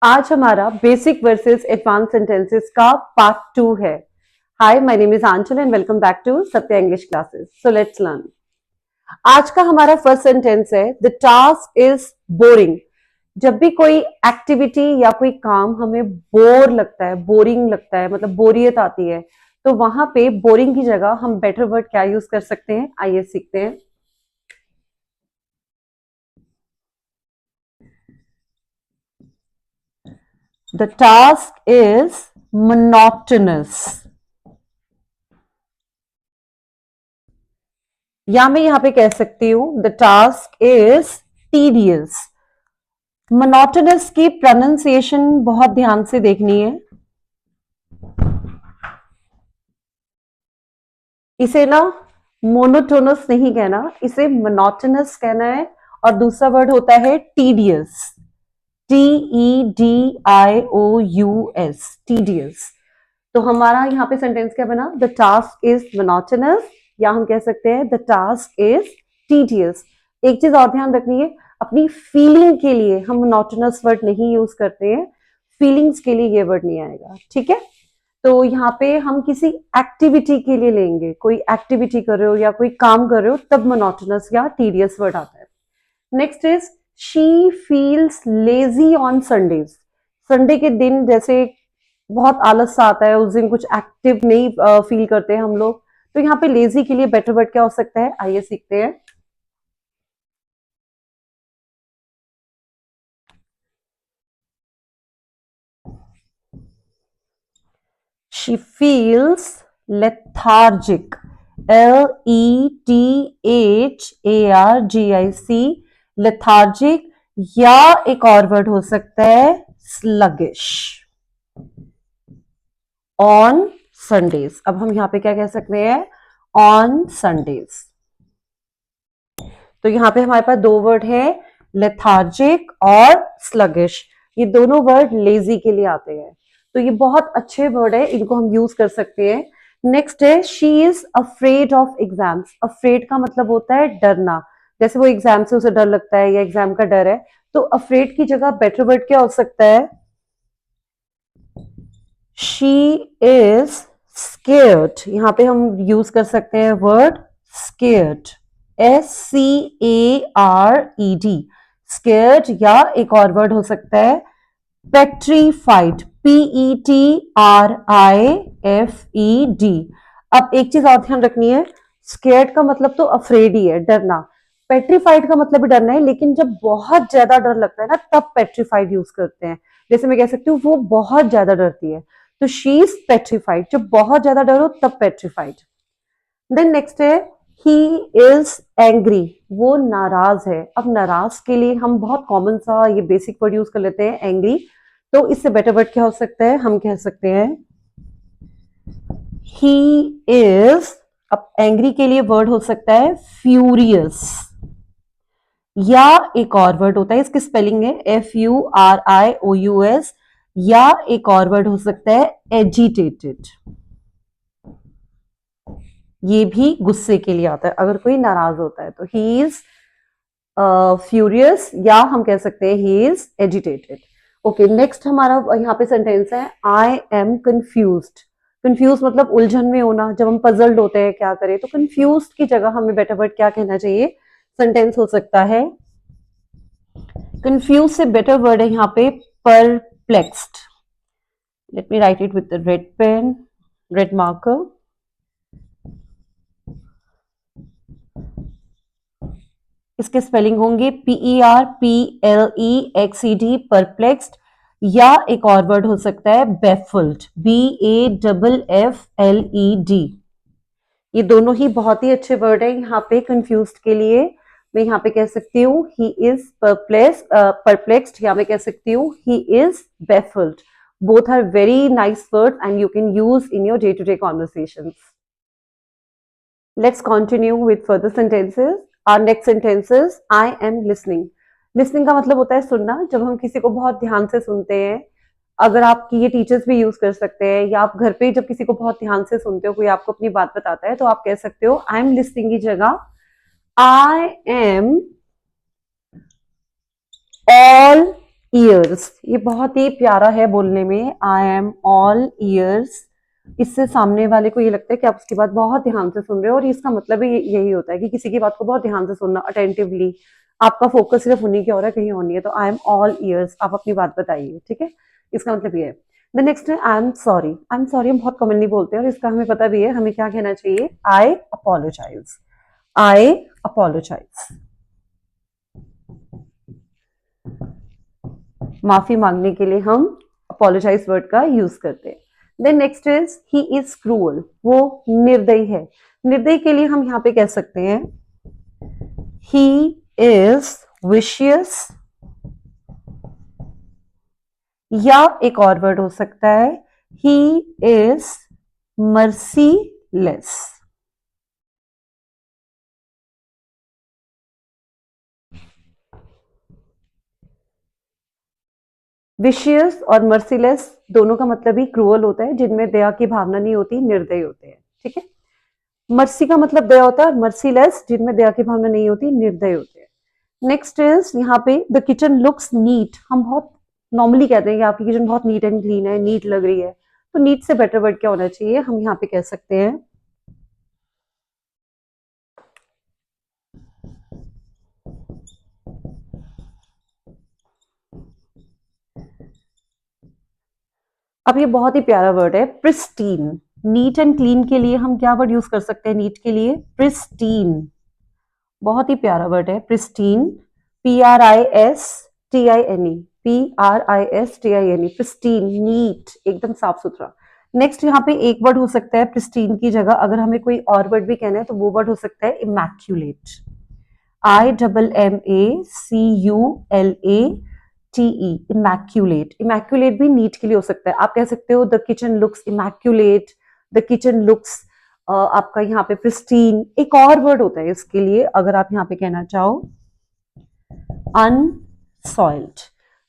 आज हमारा basic versus advance sentences का पार्ट 2 है। Hi, my name is Aanchal and welcome back to Satya English classes. So let's learn. आज का हमारा फर्स्ट सेंटेंस है द टास्क इज बोरिंग। जब भी कोई एक्टिविटी या कोई काम हमें बोर लगता है, बोरिंग लगता है, मतलब बोरियत आती है, तो वहां पे बोरिंग की जगह हम बेटर वर्ड क्या यूज कर सकते हैं, आइए सीखते हैं। द टास्क इज मोनोटोनस, या मैं यहां पे कह सकती हूं the task is tedious. Monotonous की प्रोनाउंसिएशन बहुत ध्यान से देखनी है। इसे ना मोनोटोनस नहीं कहना, इसे मोनोटोनस कहना है। और दूसरा वर्ड होता है टीडियस, TEDIOUS, टीडियस। तो हमारा यहाँ पे सेंटेंस क्या बना, द टास्क इज मोनोटोनस, या हम कह सकते हैं द टास्क इज टीडियस। एक चीज और ध्यान रखनी है, अपनी फीलिंग के लिए हम मोनोटोनस वर्ड नहीं यूज करते हैं, फीलिंग्स के लिए ये वर्ड नहीं आएगा, ठीक है। तो यहाँ पे हम किसी एक्टिविटी के लिए लेंगे, कोई एक्टिविटी कर रहे हो या कोई काम कर रहे हो, तब मोनोटोनस या टीडियस वर्ड आता है। Next is she feels lazy on Sundays. Sunday के दिन जैसे बहुत आलस सा आता है, उस दिन कुछ एक्टिव नहीं फील करते हैं हम लोग, तो यहाँ पे लेजी के लिए बेटर वर्ड क्या हो सकता है, आइए सीखते हैं। She feels lethargic, LETHARGIC, lethargic, या एक और वर्ड हो सकता है sluggish on Sundays। अब हम यहां पे क्या कह सकते हैं, on Sundays। तो यहां पे हमारे पास दो वर्ड है, लेथार्जिक और स्लगिश। ये दोनों वर्ड लेजी के लिए आते हैं, तो ये बहुत अच्छे वर्ड है, इनको हम यूज कर सकते हैं। नेक्स्ट है she is afraid of exams. Afraid का मतलब होता है डरना, जैसे वो एग्जाम से उसे डर लगता है या एग्जाम का डर है, तो अफ्रेड की जगह बेटर वर्ड क्या हो सकता है, शी इज स्केयर्ड। यहां पे हम यूज कर सकते हैं वर्ड स्केयर्ड, SCARED, स्केयर्ड, या एक और वर्ड हो सकता है पेट्रीफाइड, PETRIFED। अब एक चीज और ध्यान रखनी है, स्केयर्ड का मतलब तो अफ्रेड ही है, डरना। पेट्रीफाइड का मतलब भी डरना है, लेकिन जब बहुत ज्यादा डर लगता है ना, तब पेट्रीफाइड यूज करते हैं। जैसे मैं कह सकती हूँ वो बहुत ज्यादा डरती है, तो शी इज पेट्रीफाइड। जब बहुत ज्यादा डर हो तब पेट्रीफाइड। देन नेक्स्ट है ही इज एंग्री, वो नाराज है। अब नाराज के लिए हम बहुत कॉमन सा ये बेसिक वर्ड यूज कर लेते हैं, एंग्री। तो इससे बेटर वर्ड क्या हो सकता है, हम कह सकते हैं ही इज। अब एंग्री के लिए वर्ड हो सकता है फ्यूरियस, या एक और वर्ड होता है, इसकी स्पेलिंग है FURIOUS, या एक और वर्ड हो सकता है एजिटेटेड। ये भी गुस्से के लिए आता है, अगर कोई नाराज होता है तो ही इज फ्यूरियस, या हम कह सकते हैं he is agitated. Okay, next हमारा यहाँ पे सेंटेंस है आई एम कंफ्यूज्ड। कंफ्यूज मतलब उलझन में होना, जब हम पजल्ड होते हैं क्या करें, तो कंफ्यूज की जगह हमें बेटर वर्ड क्या कहना चाहिए, सेंटेंस हो सकता है, कंफ्यूज से बेटर वर्ड है यहाँ पे perplexed. Let me write it with the red pen, red marker. इसके स्पेलिंग होंगे PERPLEXED, परप्लेक्स्ड, या एक और वर्ड हो सकता है बेफल्ड, BAFFLED। ये दोनों ही बहुत ही अच्छे वर्ड है यहाँ पे कंफ्यूज्ड के लिए। मैं यहाँ पे कह सकती हूँ ही इज परप्लेक्स्ड, या मैं कह सकती हूँ he is baffled. Both are very nice word and you can use in your day to day conversations. Let's continue with further sentences. Our next sentence is I am listening. Listening का मतलब होता है सुनना, जब हम किसी को बहुत ध्यान से सुनते हैं। अगर आपकी ये टीचर्स भी यूज कर सकते हैं, या आप घर पे जब किसी को बहुत ध्यान से सुनते हो, कोई आपको अपनी बात बताता है, तो आप कह सकते हो आई एम लिसनिंग की जगह आई एम ऑल ईयर्स, ये बहुत ही प्यारा है बोलने में, आई एम ऑल ईयर्स। इससे सामने वाले को ये लगता है कि आप उसकी बात बहुत ध्यान से सुन रहे हो, और इसका मतलब भी यही होता है कि किसी की बात को बहुत ध्यान से सुनना, अटेंटिवली, आपका फोकस सिर्फ उन्हीं की हो रहा है, कहीं और नहीं है। तो आई एम ऑल ईयर्स, आप अपनी बात बताइए, ठीक है, इसका मतलब ये है। द नेक्स्ट है I am sorry. I am sorry हम बहुत कॉमनली बोलते हैं और इसका हमें पता भी है, हमें क्या कहना चाहिए, आई अपोलोजाइज, आई अपोलोजाइज। माफी मांगने के लिए हम अपोलोजाइज वर्ड का यूज करते हैं। Then next is he is cruel, वो निर्दयी है। निर्दयी के लिए हम यहाँ पे कह सकते हैं ही इज विशियस, या एक और वर्ड हो सकता है ही इज मर्सीलेस। विशियस और मर्सीलेस दोनों का मतलब ही क्रूअल होता है, जिनमें दया की भावना नहीं होती, निर्दयी होते हैं, ठीक है। मर्सी का मतलब दया होता है, मर्सीलेस जिनमें दया की भावना नहीं होती, निर्दयी होते हैं। नेक्स्ट इज यहाँ पे द किचन लुक्स नीट। हम बहुत नॉर्मली कहते हैं कि आपकी किचन बहुत नीट एंड क्लीन है, नीट लग रही है। तो नीट से बेटर वर्ड क्या होना चाहिए, हम यहाँ पे कह सकते हैं अब ये बहुत ही प्यारा वर्ड है, प्रिस्टीन। नीट एंड क्लीन के लिए हम क्या वर्ड यूज कर सकते हैं, नीट के लिए प्रिस्टीन। बहुत ही प्यारा वर्ड है pristine, PRISTINE, PRISTINE, pristine, neat, एकदम साफ सुथरा। नेक्स्ट यहाँ पे एक वर्ड हो सकता है प्रिस्टीन की जगह, अगर हमें कोई और वर्ड भी कहना है तो वो वर्ड हो सकता है इमैक्यूलेट, IMMACULATE, इमैक्यूलेट। इमैक्यूलेट भी नीट के लिए हो सकता है, आप कह सकते हो the kitchen looks immaculate, the kitchen looks आपका यहाँ पे प्रिस्टीन। एक और वर्ड होता है इसके लिए, अगर आप यहाँ पे कहना चाहो अनसॉइल्ड,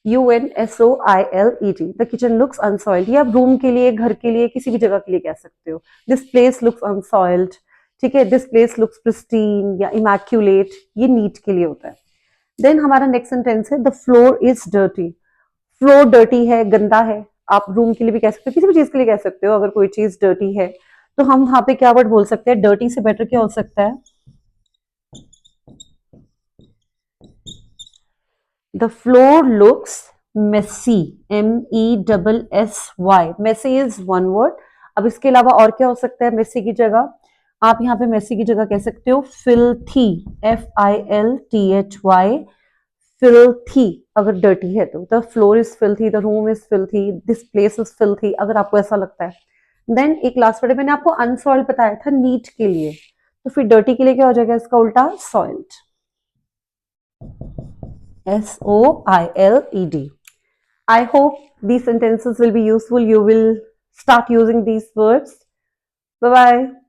UNSOILED, द किचन लुक्स अनसॉइल्ड। ये आप रूम के लिए, घर के लिए, किसी भी जगह के लिए कह सकते हो, दिस प्लेस लुक्स अनसॉइल्ड, ठीक है, दिस प्लेस लुक्स प्रिस्टीन या इमैक्यूलेट, ये नीट के लिए होता है। देन हमारा नेक्स्ट सेंटेंस है the floor is dirty. Floor dirty है, गंदा है, आप रूम के लिए भी कह सकते हो, किसी भी चीज के लिए कह सकते हो, अगर कोई चीज डर्टी है तो हम वहां पे क्या वर्ड बोल सकते हैं, डर्टी से बेटर क्या हो सकता है, the floor looks messy, MESSY, messy is one word. अब इसके अलावा और क्या हो सकता है मेसी की जगह, आप यहाँ पे मेसी की जगह कह सकते हो फिल्थी, FILTHY, फिल्थी, अगर डर्टी है तो। The floor is filthy, the room is filthy, this place is filthy, अगर आपको ऐसा लगता है। देन एक लास्ट वर्ड, मैंने आपको अनसॉइल्ड बताया था नीट के लिए, तो फिर डर्टी के लिए क्या हो जाएगा इसका उल्टा, soiled, SOILED. I hope these sentences will be useful. You will start using these words. Bye bye.